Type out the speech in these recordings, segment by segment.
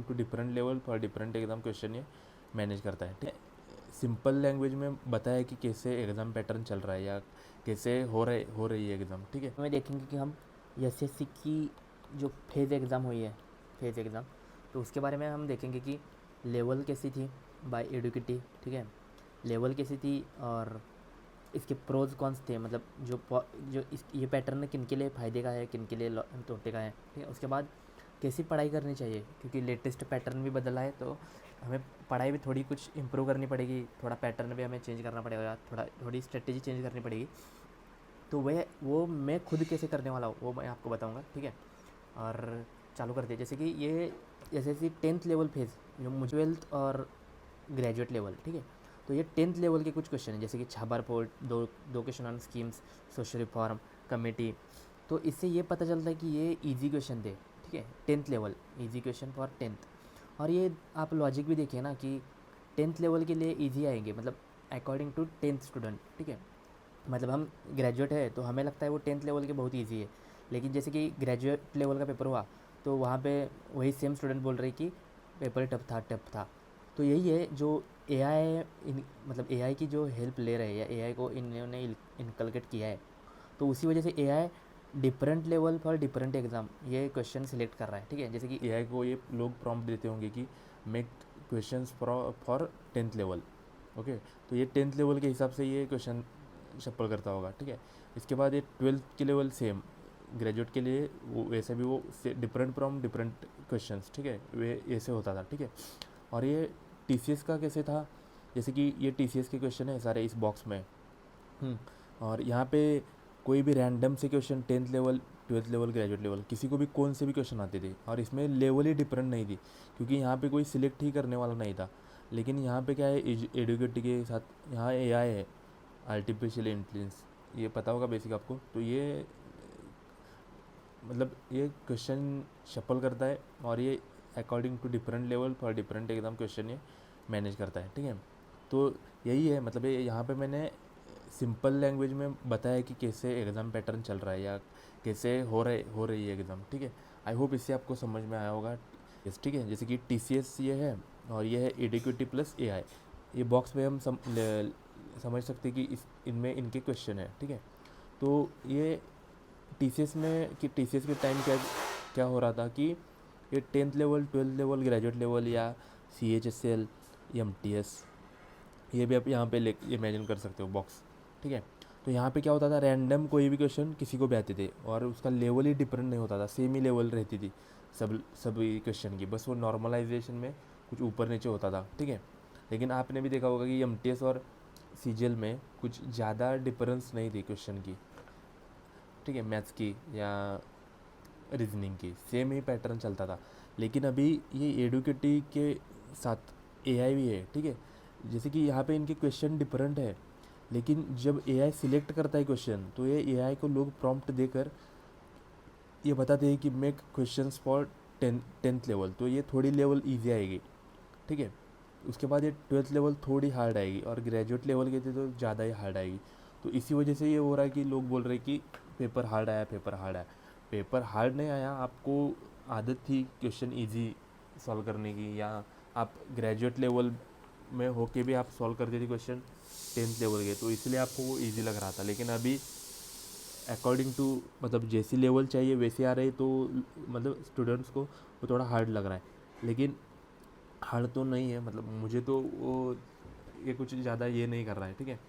To different level for different exam question ये manage करता है। ठीक है, सिंपल लैंग्वेज में बताया कि कैसे एग्ज़ाम पैटर्न चल रहा है या कैसे हो रही है एग्ज़ाम। ठीक है, हमें देखेंगे कि हम एसएससी की जो फेज़ एग्ज़ाम हुई है, फेज़ एग्ज़ाम, तो उसके बारे में हम देखेंगे कि लेवल कैसी थी बाय एडुकेटी। ठीक है, लेवल कैसी थी और इसके प्रोज कॉन्स थे, मतलब जो इस ये पैटर्न किन के लिए फ़ायदे का है, किन के लिए तोटे का है। ठीक है, उसके बाद कैसी पढ़ाई करनी चाहिए, क्योंकि लेटेस्ट पैटर्न भी बदला है, तो हमें पढ़ाई भी थोड़ी कुछ इम्प्रूव करनी पड़ेगी, थोड़ा पैटर्न भी हमें चेंज करना पड़ेगा, थोड़ी स्ट्रेटेजी चेंज करनी पड़ेगी। तो वो मैं खुद कैसे करने वाला हूँ वो मैं आपको बताऊँगा। ठीक है, और चालू करते हैं। जैसे कि ये जैसे कि 10th लेवल फेज़, जो मुझे 12th और ग्रेजुएट लेवल। ठीक है, तो ये 10th लेवल के कुछ क्वेश्चन हैं, जैसे कि छाबर पोर्ट, दो question on schemes, social reform committee. तो इससे ये पता चलता है कि ये इजी क्वेश्चन थे। ठीक है, 10th level, easy question for 10th। और ये आप लॉजिक भी देखिए ना कि 10th लेवल के लिए इजी आएंगे, मतलब अकॉर्डिंग टू 10th स्टूडेंट। ठीक है, मतलब हम ग्रेजुएट है तो हमें लगता है वो 10th लेवल के बहुत ईजी है, लेकिन जैसे कि ग्रेजुएट लेवल का पेपर हुआ तो वहाँ पे वही सेम स्टूडेंट बोल रहे कि पेपर टफ था। तो यही है जो एआई मतलब एआई की जो हेल्प ले रहे हैं या एआई को इन्होंने इनकलकेट किया है, तो उसी वजह से AI different level for different exam ये क्वेश्चन सिलेक्ट कर रहा है। ठीक है, जैसे कि एआई को ये लोग प्रॉम्प्ट देते होंगे कि make questions for 10th level. Okay, तो ये 10th लेवल के हिसाब से ये क्वेश्चन शफल करता होगा। ठीक है, इसके बाद ये 12th के लेवल सेम ग्रेजुएट के लिए वो वैसे भी वो डिफरेंट फ्रॉम डिफरेंट क्वेश्चंस। ठीक है, वे ऐसे होता था। ठीक है, और ये टीसीएस का कैसे था, जैसे कि ये टीसीएस के क्वेश्चन है सारे इस बॉक्स में। और यहाँ पे कोई भी रैंडम से question 10th level 12th level graduate level किसी को भी कौन से भी क्वेश्चन आते थे, और इसमें लेवल ही डिफरेंट नहीं थी क्योंकि यहाँ पे कोई सिलेक्ट ही करने वाला नहीं था। लेकिन यहाँ पे क्या है, एडुकेट के साथ यहाँ एआई है, आर्टिफिशियल इंटेलिजेंस, ये पता होगा बेसिक आपको। तो ये मतलब ये क्वेश्चन शफल करता है और ये according to different level for different exam question ये मैनेज करता है। ठीक है, तो यही है, मतलब ये यहाँ पे मैंने सिंपल लैंग्वेज में बताया कि कैसे एग्ज़ाम पैटर्न चल रहा है या कैसे हो रही है एग्ज़ाम। ठीक है, आई होप इससे आपको समझ में आया होगा। यस, ठीक है, जैसे कि टीसीएस ये है और ये है एडिक्विटी प्लस एआई। ये बॉक्स में हम समझ सकते हैं कि इनमें इनके क्वेश्चन है। ठीक है, तो ये टीसीएस में कि टीसीएस के टाइम क्या क्या हो रहा था कि ये 10th level 12th level graduate level या CHSL MTS, ये भी आप यहाँ पे ले इमेजिन कर सकते हो बॉक्स। ठीक है, तो यहाँ पे क्या होता था, रैंडम कोई भी क्वेश्चन किसी को भी आते थे और उसका लेवल ही डिफरेंट नहीं होता था, सेम ही लेवल रहती थी सभी क्वेश्चन की, बस वो नॉर्मलाइजेशन में कुछ ऊपर नीचे होता था। ठीक है, लेकिन आपने भी देखा होगा कि MTS और CGL में कुछ ज़्यादा डिफरेंस नहीं थी क्वेश्चन की। ठीक है, मैथ्स की या रीजनिंग की सेम ही पैटर्न चलता था। लेकिन अभी ये एडुकेटी के साथ एआई भी है। ठीक है, जैसे कि यहाँ पे इनके क्वेश्चन डिफरेंट है, लेकिन जब एआई सिलेक्ट करता है क्वेश्चन तो ये एआई को लोग प्रॉम्प्ट देकर ये बताते हैं कि make questions for 10th level, तो ये थोड़ी लेवल ईजी आएगी। ठीक है, उसके बाद ये 12th लेवल थोड़ी हार्ड आएगी और ग्रेजुएट लेवल के थे तो ज़्यादा ही हार्ड आएगी। तो इसी वजह से ये हो रहा है कि लोग बोल रहे हैं कि पेपर हार्ड आया, पेपर हार्ड आया। पेपर हार्ड नहीं आया, आपको आदत थी क्वेश्चन इजी सॉल्व करने की, या आप ग्रेजुएट लेवल में होके भी आप सॉल्व करते थे क्वेश्चन 10th लेवल के, तो इसलिए आपको वो ईजी लग रहा था। लेकिन अभी अकॉर्डिंग टू मतलब जैसी लेवल चाहिए वैसे आ रही, तो मतलब स्टूडेंट्स को वो थोड़ा हार्ड लग रहा है। लेकिन हार्ड तो नहीं है, मतलब मुझे तो वो ये कुछ ज़्यादा ये नहीं कर रहा है। ठीक है,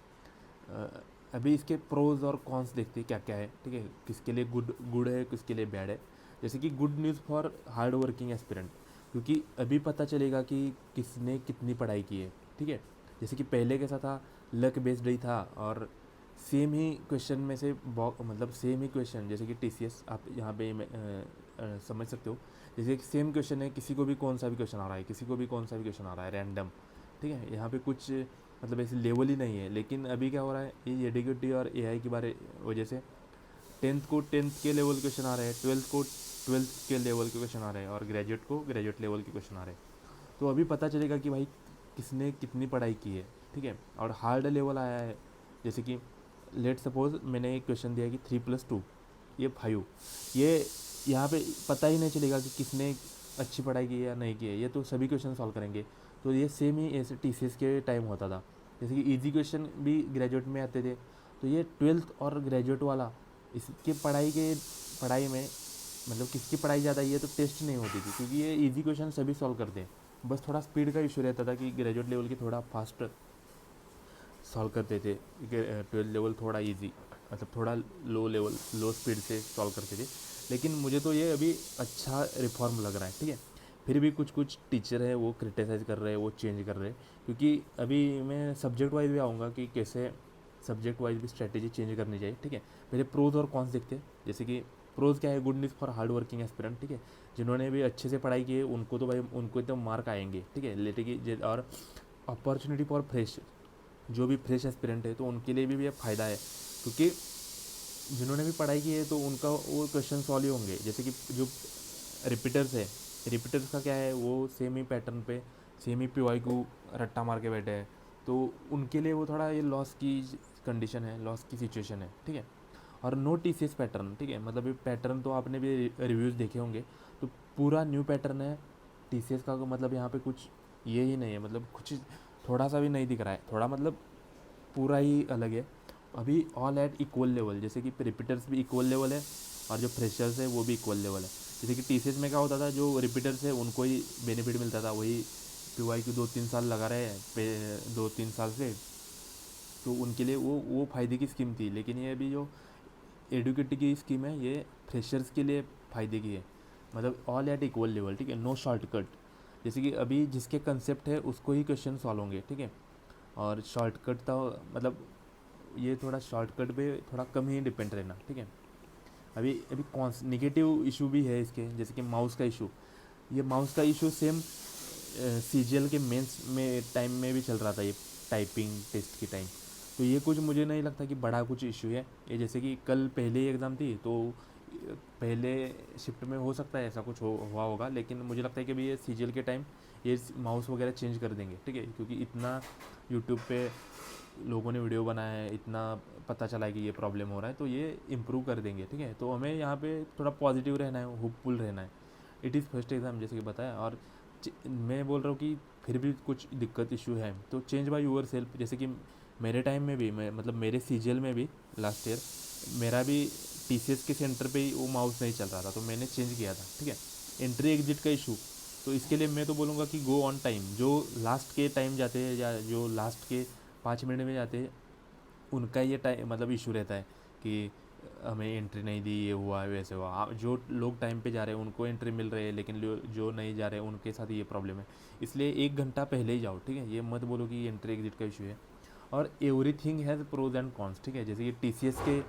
अभी इसके प्रोज और कॉन्स देखते हैं क्या क्या है। ठीक है, किसके लिए गुड है, किसके लिए बैड है। जैसे कि good news for hard working aspirant, क्योंकि अभी पता चलेगा कि किसने कितनी पढ़ाई की है। ठीक है, जैसे कि पहले कैसा था, लक बेस्ड ही था और सेम ही क्वेश्चन में से मतलब सेम ही क्वेश्चन, जैसे कि टीसीएस आप यहाँ पे समझ सकते हो। जैसे सेम क्वेश्चन है, किसी को भी कौन सा भी क्वेश्चन आ रहा है, किसी को भी कौन सा भी क्वेश्चन आ रहा है रैंडम। ठीक है, यहाँ पे कुछ मतलब ऐसी लेवल ही नहीं है। लेकिन अभी क्या हो रहा है, ये एडिक्विटी और एआई की बारे वजह से 10th को 10th के लेवल क्वेश्चन आ रहे हैं, 12th को 12th के लेवल के क्वेश्चन आ रहे हैं और ग्रेजुएट को ग्रेजुएट लेवल के क्वेश्चन आ रहे हैं। तो अभी पता चलेगा कि भाई किसने कितनी पढ़ाई की है। ठीक है, और हार्ड लेवल आया है, जैसे कि लेट सपोज मैंने एक क्वेश्चन दिया कि 3+2 ये 5, ये यहाँ पे पता ही नहीं चलेगा कि किसने अच्छी पढ़ाई की है या नहीं की है, ये तो सभी क्वेश्चन सॉल्व करेंगे। तो ये सेम ही ऐसे टीसीएस के टाइम होता था, जैसे कि इजी क्वेश्चन भी ग्रेजुएट में आते थे। तो ये ट्वेल्थ और ग्रेजुएट वाला, इसके पढ़ाई में मतलब किसकी पढ़ाई ज़्यादा ये तो टेस्ट नहीं होती थी, क्योंकि ये इजी क्वेश्चन सभी सॉल्व करते हैं। बस थोड़ा स्पीड का इशू रहता था कि ग्रेजुएट लेवल की थोड़ा फास्ट सॉल्व करते थे, ट्वेल्थ लेवल थोड़ा इजी, मतलब थोड़ा लो स्पीड से सॉल्व करते थे। लेकिन मुझे तो ये अभी अच्छा रिफॉर्म लग रहा है, ठीक है। फिर भी कुछ कुछ टीचर है वो क्रिटिसाइज़ कर रहे हैं, वो चेंज कर रहे हैं, क्योंकि अभी मैं सब्जेक्ट वाइज भी आऊँगा कि कैसे सब्जेक्ट वाइज भी स्ट्रेटेजी चेंज करनी चाहिए, ठीक है। पहले प्रोज और कॉन्स देखते हैं। जैसे कि प्रोज क्या है, good news for hard working aspirant, ठीक है। जिन्होंने भी अच्छे से पढ़ाई की है उनको तो भाई उनको तो मार्क आएंगे, ठीक है, लेकिन और अपॉर्चुनिटी फॉर फ्रेश, जो भी फ्रेश एस्पिरेंट है तो उनके लिए भी ये फ़ायदा है, क्योंकि जिन्होंने भी पढ़ाई की है तो उनका वो क्वेश्चन सॉल्व ही होंगे। जैसे कि जो रिपीटर्स है, रिपीटर्स का क्या है, वो सेम ही पैटर्न पे सेम ही पीवाई को रट्टा मार के बैठे हैं, तो उनके लिए वो थोड़ा ये लॉस की कंडीशन है, लॉस की सिचुएशन है, ठीक है। और नो टीसीएस पैटर्न, ठीक है, मतलब ये पैटर्न तो आपने भी रिव्यूज़ देखे होंगे, तो पूरा न्यू पैटर्न है टीसीएस का। मतलब यहाँ पे कुछ ये ही नहीं है, मतलब कुछ थोड़ा सा भी नहीं दिख रहा है, थोड़ा मतलब पूरा ही अलग है। अभी ऑल एट इक्वल लेवल, जैसे कि रिपीटर्स भी इक्वल लेवल है और जो फ्रेशर्स है वो भी इक्वल लेवल है। जैसे कि टीसीएस में क्या होता था, जो रिपीटर्स है उनको ही बेनिफिट मिलता था, वही पीवाई को 2-3 साल लगा रहे हैं 2-3 साल से, तो उनके लिए वो फ़ायदे की स्कीम थी। लेकिन ये अभी जो एडुकेट की स्कीम है ये फ्रेशर्स के लिए फ़ायदे की है, मतलब ऑल एट इक्वल लेवल, ठीक है, नो शॉर्टकट। जैसे कि अभी जिसके कंसेप्ट है उसको ही क्वेश्चन सॉल्व होंगे, ठीक है। और शॉर्टकट तो मतलब ये थोड़ा शॉर्टकट पे थोड़ा कम ही डिपेंड रहना, ठीक है। अभी अभी कौन निगेटिव इशू भी है इसके, जैसे कि माउस का इशू। ये माउस का इशू सेम सीजीएल के मेंस में टाइम में भी चल रहा था, ये टाइपिंग टेस्ट के टाइम। तो ये कुछ मुझे नहीं लगता कि बड़ा कुछ इशू है ये। जैसे कि कल पहले ही एग्ज़ाम थी तो पहले शिफ्ट में हो सकता है ऐसा कुछ हुआ होगा, लेकिन मुझे लगता है कि अभी ये सीजीएल के टाइम ये माउस वगैरह चेंज कर देंगे, ठीक है, क्योंकि इतना यूट्यूब पे लोगों ने वीडियो बनाया है, इतना पता चला है कि ये प्रॉब्लम हो रहा है, तो ये इम्प्रूव कर देंगे, ठीक है। तो हमें यहाँ पे थोड़ा पॉजिटिव रहना है, होपफुल रहना है। इट इज़ फर्स्ट एग्ज़ाम जैसे कि बताया, और मैं बोल रहा हूँ कि फिर भी कुछ दिक्कत इशू है तो चेंज बाय यूअर सेल्फ। जैसे कि मेरे टाइम में भी मतलब मेरे सीजीएल में भी लास्ट ईयर मेरा भी टीसीएस के सेंटर पे ही वो माउस नहीं चल रहा था, तो मैंने चेंज किया था, ठीक है। एंट्री एग्जिट का इशू, तो इसके लिए मैं तो बोलूँगा कि गो ऑन टाइम। जो लास्ट के टाइम जाते हैं या जो लास्ट के 5 मिनट में जाते हैं उनका ये टाइम मतलब इशू रहता है कि हमें एंट्री नहीं दी, ये हुआ वैसे हुआ। जो लोग टाइम पे जा रहे हैं उनको एंट्री मिल रही है, लेकिन जो नहीं जा रहे हैं उनके साथ ये प्रॉब्लम है। इसलिए 1 घंटा पहले ही जाओ, ठीक है, ये मत बोलो कि एंट्री एग्जिट का इशू है। और everything has pros and cons, ठीक है। जैसे कि टीसीएस के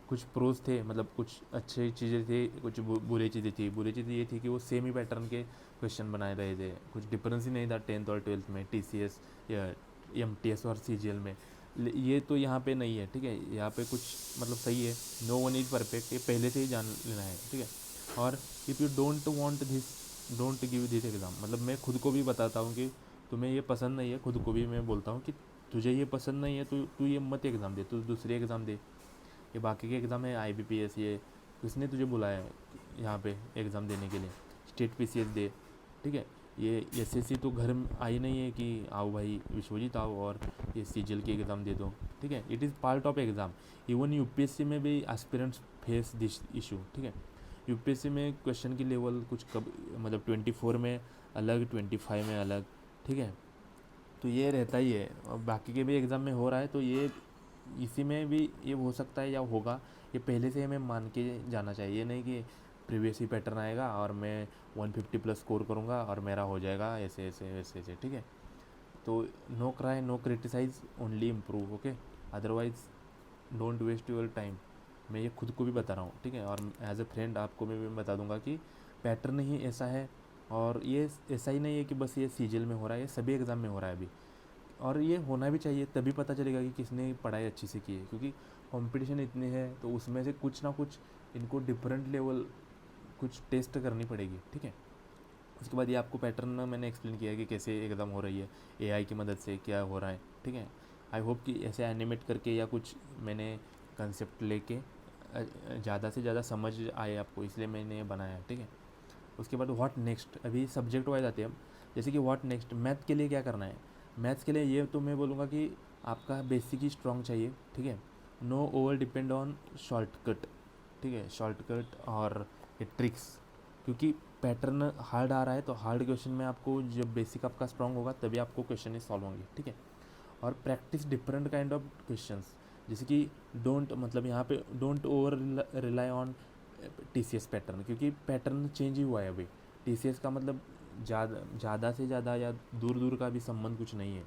कुछ प्रोज थे, मतलब कुछ अच्छी चीज़ें थी, कुछ बुरी चीज़ें थी। बुरी चीज़ ये थी कि वो सेम ही पैटर्न के क्वेश्चन बनाए रहे थे, कुछ डिफरेंस ही नहीं था 10th और 12th में टीसीएस या एमटीएस और सीजीएल में। ये तो यहाँ पे नहीं है, ठीक है, यहाँ पे कुछ मतलब सही है। नो वन इज़ परफेक्ट, ये पहले से ही जान लेना है, ठीक है। और if you don't want this don't give this exam, मतलब मैं खुद को भी बताता हूँ कि तुम्हें ये पसंद नहीं है, खुद को भी मैं बोलता हूँ कि तुझे ये पसंद नहीं है तो तू ये मत एग्ज़ाम दे, तू दूसरी एग्ज़ाम दे। ये बाकी के एग्ज़ाम है आईबीपीएस, ये किसने तुझे बुलाया है यहाँ पे एग्ज़ाम देने के लिए? स्टेट पीसीएस दे, ठीक है। ये एसएससी तो घर में आई नहीं है कि आओ भाई विश्वजीत आओ और ये सीजीएल की एग्ज़ाम दे दो, ठीक है। It is part of exam. Even UPSC में भी एस्पिरेंट्स फेस दिस इशू, ठीक है। यूपीएससी में क्वेश्चन की लेवल कुछ कब मतलब 24 में अलग, 25 में अलग, ठीक है। तो ये रहता ही है, और बाकी के भी एग्ज़ाम में हो रहा है, तो ये इसी में भी ये हो सकता है या होगा। ये पहले से हमें मान के जाना चाहिए, नहीं कि प्रीवियस ही पैटर्न आएगा और मैं 150 प्लस स्कोर करूँगा और मेरा हो जाएगा ऐसे ऐसे वैसे ऐसे, ठीक है। तो no cry, no criticise, only improve, okay. Otherwise don't waste your time. मैं ये खुद को भी बता रहा हूँ, ठीक है, और एज ए फ्रेंड आपको मैं भी बता दूंगा कि पैटर्न ही ऐसा है। और ये ऐसा ही नहीं है कि बस ये सीजीएल में हो रहा है, ये सभी एग्ज़ाम में हो रहा है अभी। और ये होना भी चाहिए, तभी पता चलेगा कि किसने पढ़ाई अच्छी से की है, क्योंकि कंपटीशन इतनी है तो उसमें से कुछ ना कुछ इनको डिफरेंट लेवल कुछ टेस्ट करनी पड़ेगी, ठीक है। उसके बाद ये आपको पैटर्न में मैंने एक्सप्लेन किया है कि कैसे एग्ज़ाम हो रही है, एआई की मदद से क्या हो रहा है, ठीक है। आई होप कि ऐसे एनिमेट करके या कुछ मैंने कंसेप्ट लेके ज़्यादा से ज़्यादा समझ आए आपको, इसलिए मैंने ये बनाया है, ठीक है। उसके बाद व्हाट नेक्स्ट, अभी सब्जेक्ट वाइज आते हैं हम। जैसे कि व्हाट नेक्स्ट, मैथ के लिए क्या करना है। मैथ्स के लिए ये तो मैं बोलूँगा कि आपका बेसिक ही स्ट्रॉन्ग चाहिए, ठीक है। No over depend on shortcut, ठीक है, शॉर्टकट और ये ट्रिक्स, क्योंकि पैटर्न हार्ड आ रहा है तो हार्ड क्वेश्चन में आपको जब बेसिक आपका स्ट्रॉन्ग होगा तभी आपको क्वेश्चन सॉल्व होंगे, ठीक है। और practice different kind of questions, जैसे कि डोंट, मतलब यहाँ पे don't over rely on TCS pattern, क्योंकि पैटर्न चेंज ही हुआ है अभी। TCS का मतलब ज़्यादा से ज़्यादा या दूर दूर का भी संबंध कुछ नहीं है।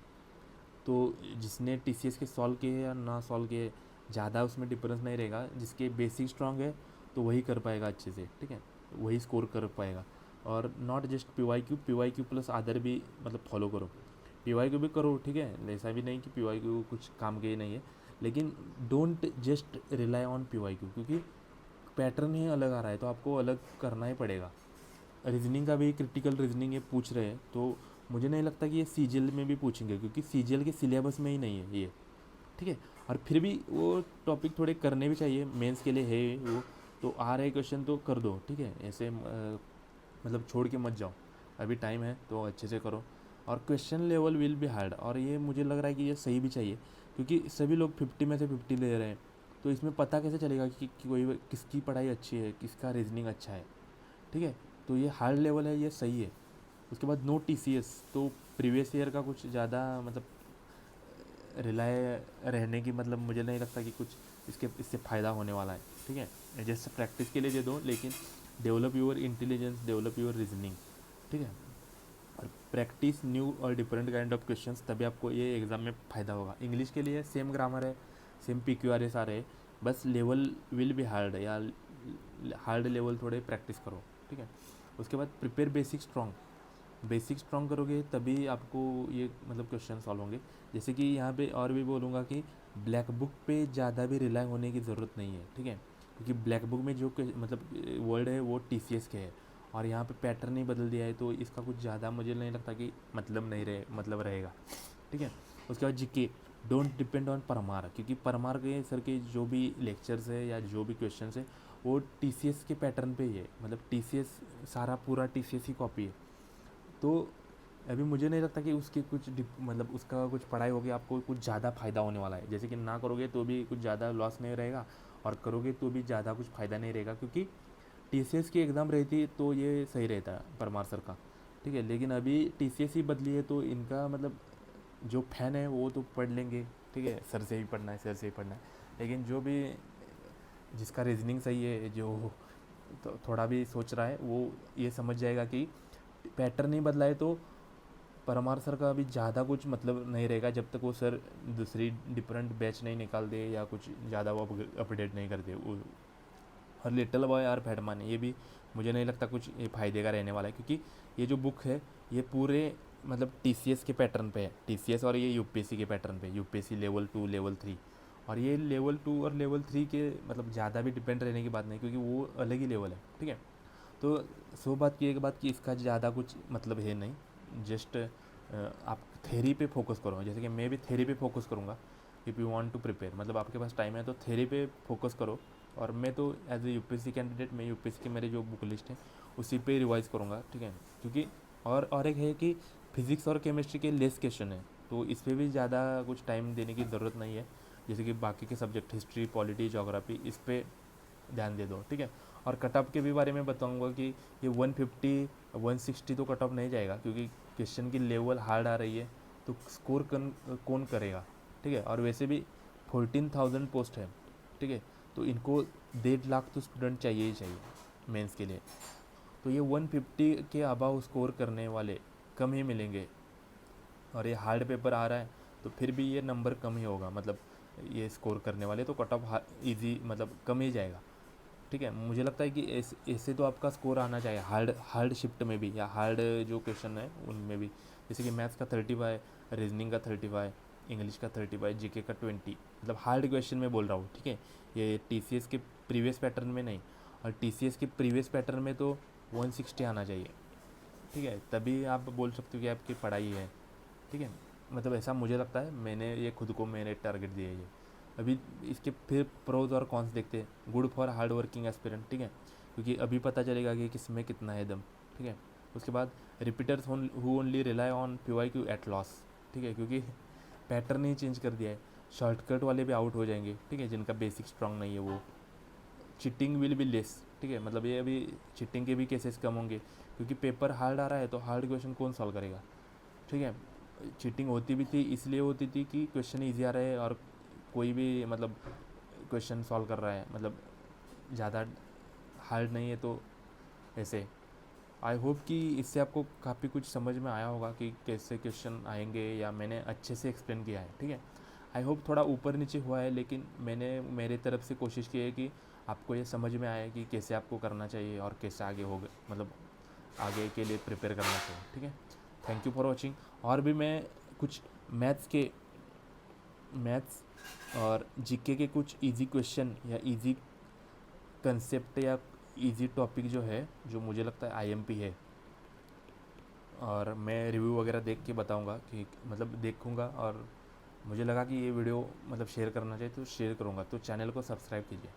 तो जिसने TCS के सॉल्व किए या ना सॉल्व किए, ज़्यादा उसमें डिफरेंस नहीं रहेगा। जिसके बेसिक स्ट्रांग है तो वही कर पाएगा अच्छे से, ठीक है, वही स्कोर कर पाएगा। और not just PYQ plus other भी मतलब फॉलो करो। PYQ भी करो, ठीक है, ऐसा भी नहीं कि PYQ कुछ काम के नहीं है, लेकिन don't just rely on PYQ, क्योंकि पैटर्न ही अलग आ रहा है तो आपको अलग करना ही पड़ेगा। रीजनिंग का भी क्रिटिकल रीजनिंग ये पूछ रहे हैं, तो मुझे नहीं लगता कि ये CGL में भी पूछेंगे, क्योंकि CGL के सिलेबस में ही नहीं है ये, ठीक है। और फिर भी वो टॉपिक थोड़े करने भी चाहिए, मेंस के लिए है वो, तो आ रहे क्वेश्चन तो कर दो, ठीक है। ऐसे मतलब छोड़ के मत जाओ, अभी टाइम है तो अच्छे से करो। और question level will be hard, और ये मुझे लग रहा है कि ये सही भी चाहिए, क्योंकि सभी लोग 50 में से 50 ले रहे हैं, तो इसमें पता कैसे चलेगा कि कोई किसकी पढ़ाई अच्छी है, किसका रीजनिंग अच्छा है, ठीक है। तो ये हार्ड लेवल है, ये सही है। उसके बाद नो TCS, तो प्रीवियस ईयर का कुछ ज़्यादा मतलब रिलाय रहने की मतलब मुझे नहीं लगता कि कुछ इससे फ़ायदा होने वाला है, ठीक है। जैसे प्रैक्टिस के लिए दे दो, लेकिन develop your intelligence, develop your reasoning, ठीक है। और प्रैक्टिस न्यू और डिफरेंट काइंड ऑफ क्वेश्चंस, तभी आपको ये एग्ज़ाम में फ़ायदा होगा। इंग्लिश के लिए सेम ग्रामर है, सेम PQRS आ रहे हैं, बस लेवल विल भी हार्ड है, या हार्ड लेवल थोड़े प्रैक्टिस करो, ठीक है। उसके बाद प्रिपेयर बेसिक स्ट्रॉन्ग करोगे तभी आपको ये मतलब क्वेश्चन सॉल्व होंगे। जैसे कि यहाँ पे और भी बोलूँगा कि ब्लैक बुक पे ज़्यादा भी रिलाई होने की ज़रूरत नहीं है, ठीक है, क्योंकि ब्लैक बुक में जो मतलब वर्ड है वो TCS के है, और यहाँ पे पैटर्न ही बदल दिया है, तो इसका कुछ ज़्यादा मुझे नहीं लगता कि मतलब रहेगा, ठीक है। उसके बाद GK, don't depend on Parmar, क्योंकि परमार के सर के जो भी लेक्चर्स है या जो भी क्वेश्चन है वो TCS के पैटर्न पे ही है, मतलब TCS सारा पूरा TCS ही कॉपी है। तो अभी मुझे नहीं लगता कि उसकी कुछ मतलब उसका कुछ पढ़ाई होगी आपको कुछ ज़्यादा फ़ायदा होने वाला है। जैसे कि ना करोगे तो भी कुछ ज़्यादा लॉस नहीं रहेगा, और करोगे तो भी ज़्यादा कुछ फ़ायदा नहीं रहेगा, क्योंकि TCS की एग्ज़ाम रहती तो ये सही रहता है परमार सर का, ठीक है। लेकिन अभी TCS ही बदली है, तो इनका मतलब जो फैन है वो तो पढ़ लेंगे, ठीक है, सर से ही पढ़ना है, सर से ही पढ़ना है। लेकिन जो भी जिसका रीजनिंग सही है, जो तो थोड़ा भी सोच रहा है, वो ये समझ जाएगा कि पैटर्न नहीं बदला है तो परमार सर का अभी ज़्यादा कुछ मतलब नहीं रहेगा, जब तक वो सर दूसरी डिफरेंट बैच नहीं निकाल दे या कुछ ज़्यादा वो अपडेट नहीं कर दे वो। और लिटिल बॉय और फैटमैन, ये भी मुझे नहीं लगता कुछ ये फ़ायदे का रहने वाला है, क्योंकि ये जो बुक है ये पूरे मतलब TCS के पैटर्न पे है, TCS, और ये UPSC के पैटर्न पे, UPSC लेवल 2 लेवल 3, और ये लेवल 2 और लेवल 3 के मतलब ज़्यादा भी डिपेंड रहने की बात नहीं, क्योंकि वो अलग ही लेवल है, ठीक है। तो सो बात की एक बात कि इसका ज़्यादा कुछ मतलब है नहीं, जस्ट आप थेरी पे फोकस करो, जैसे कि मैं भी थेरी पे फोकस करूँगा। If you want to prepare, मतलब आपके पास टाइम है तो थेरी पे फोकस करो। और मैं तो एज ए UPSC कैंडिडेट, मैं UPSC की मेरी जो बुक लिस्ट है उसी पे रिवाइज करूँगा, ठीक है, क्योंकि और एक है कि फिज़िक्स और केमिस्ट्री के लेस क्वेश्चन है, तो इस पर भी ज़्यादा कुछ टाइम देने की ज़रूरत नहीं है। जैसे कि बाकी के सब्जेक्ट हिस्ट्री, पॉलिटी, जोग्राफी, इस पर ध्यान दे दो, ठीक है। और कट ऑफ के भी बारे में बताऊंगा कि ये 150 160 तो कट ऑफ नहीं जाएगा, क्योंकि क्वेश्चन की लेवल हार्ड आ रही है, तो स्कोर कौन करेगा, ठीक है। और वैसे भी 14,000 पोस्ट है, ठीक है, तो इनको 1.5 लाख तो स्टूडेंट चाहिए ही चाहिए मेंस के लिए। तो ये 150 के अबाव स्कोर करने वाले कम ही मिलेंगे, और ये हार्ड पेपर आ रहा है तो फिर भी ये नंबर कम ही होगा, मतलब ये स्कोर करने वाले तो कट ऑफ ईजी मतलब कम ही जाएगा, ठीक है। मुझे लगता है कि ऐसे तो आपका स्कोर आना चाहिए हार्ड शिफ्ट में भी, या हार्ड जो क्वेश्चन है उनमें भी, जैसे कि मैथ्स का 35, रीजनिंग का 35, इंग्लिश का 35, GK का 20, मतलब हार्ड क्वेश्चन में बोल रहा हूँ, ठीक है। ये TCS के प्रीवियस पैटर्न में नहीं, और TCS के प्रीवियस पैटर्न में तो 160 आना चाहिए, ठीक है, तभी आप बोल सकते हो कि आपकी पढ़ाई है, ठीक है। मतलब ऐसा मुझे लगता है, मैंने ये खुद को मैंने टारगेट दिया है ये। अभी इसके फिर प्रोज और कॉन्स देखते हैं। Good for hard working aspirant, ठीक है, क्योंकि अभी पता चलेगा कि किस में कितना है दम, ठीक है। उसके बाद repeaters who only rely on PYQ at loss, ठीक है, क्योंकि पैटर्न ही चेंज कर दिया है। शॉर्टकट वाले भी आउट हो जाएंगे, ठीक है, जिनका बेसिक स्ट्रांग नहीं है वो। चिटिंग विल बी लेस, ठीक है, मतलब ये अभी चिटिंग के भी केसेस कम होंगे, क्योंकि पेपर हार्ड आ रहा है तो हार्ड क्वेश्चन कौन सॉल्व करेगा, ठीक है। चीटिंग होती भी थी इसलिए होती थी कि क्वेश्चन ईजी आ रहा है और कोई भी मतलब क्वेश्चन सॉल्व कर रहा है, मतलब ज़्यादा हार्ड नहीं है, तो ऐसे। आई होप कि इससे आपको काफ़ी कुछ समझ में आया होगा कि कैसे क्वेश्चन आएंगे, या मैंने अच्छे से एक्सप्लेन किया है, ठीक है। आई होप थोड़ा ऊपर नीचे हुआ है, लेकिन मैंने मेरे तरफ से कोशिश की है कि आपको ये समझ में आए कि कैसे आपको करना चाहिए और कैसे आगे हो गए, मतलब आगे के लिए प्रिपेयर करना चाहिए, ठीक है। Thank you for watching. और भी मैं कुछ मैथ्स और जीके के कुछ इजी क्वेश्चन या इजी कंसेप्ट या इजी टॉपिक जो है, जो मुझे लगता है IMP है, और मैं रिव्यू वगैरह देख के बताऊंगा कि मतलब देखूंगा, और मुझे लगा कि ये वीडियो मतलब शेयर करना चाहिए तो शेयर करूंगा। तो चैनल को सब्सक्राइब कीजिए।